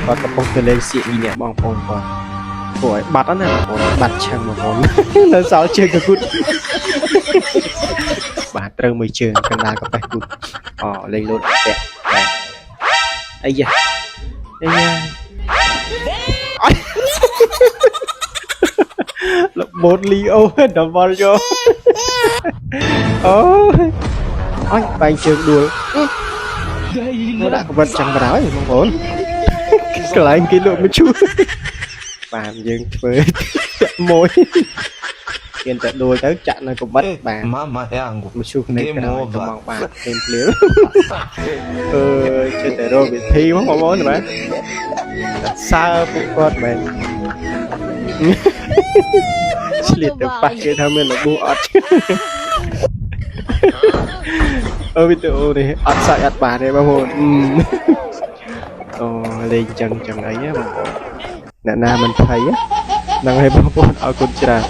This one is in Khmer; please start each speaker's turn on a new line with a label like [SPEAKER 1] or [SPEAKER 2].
[SPEAKER 1] គាត់កំពុងទៅលេងសៀកពីអ្នកបងប្អូនគាត់ព្រោះឲ្យបាត់ណាបងប្អូនបាត់ឆឹងបងប្អូននៅសល់ជើងកគុតបាទត្រូវមួយជើងកណ្ដាលកប៉េះគុតអូលេងលោតពាក់អាយ៉ាអាយ៉ាលបូតលីអូដល់វល់យកអូអញបែងជើងដួលមកដាក់កវិតចឹងបណ្ដោយបងប្អូនកន្លែងគេលក់មិនជួបាទយើងធ្វើមួយគេតែដួលទៅចាក់នៅកវិតបាទ
[SPEAKER 2] Mama yangu
[SPEAKER 1] មកជួគ្នាក្រោយទៅមកបាទភ្លាមភ្លាមចេះតែរកវិធីមកបងប្អូនបាទសើពួកគាត់មែនឆ្លៀតទៅប៉ះគេថាមានរបួសអត់វីដេអូនេះអត់សាច់អត់បានទេបងប្អូនអូលេងចឹងអីណាបងប្អូនអ្នកណាមិនភ័យហ្នឹងហើយបងប្អូនអរគុណច្រើន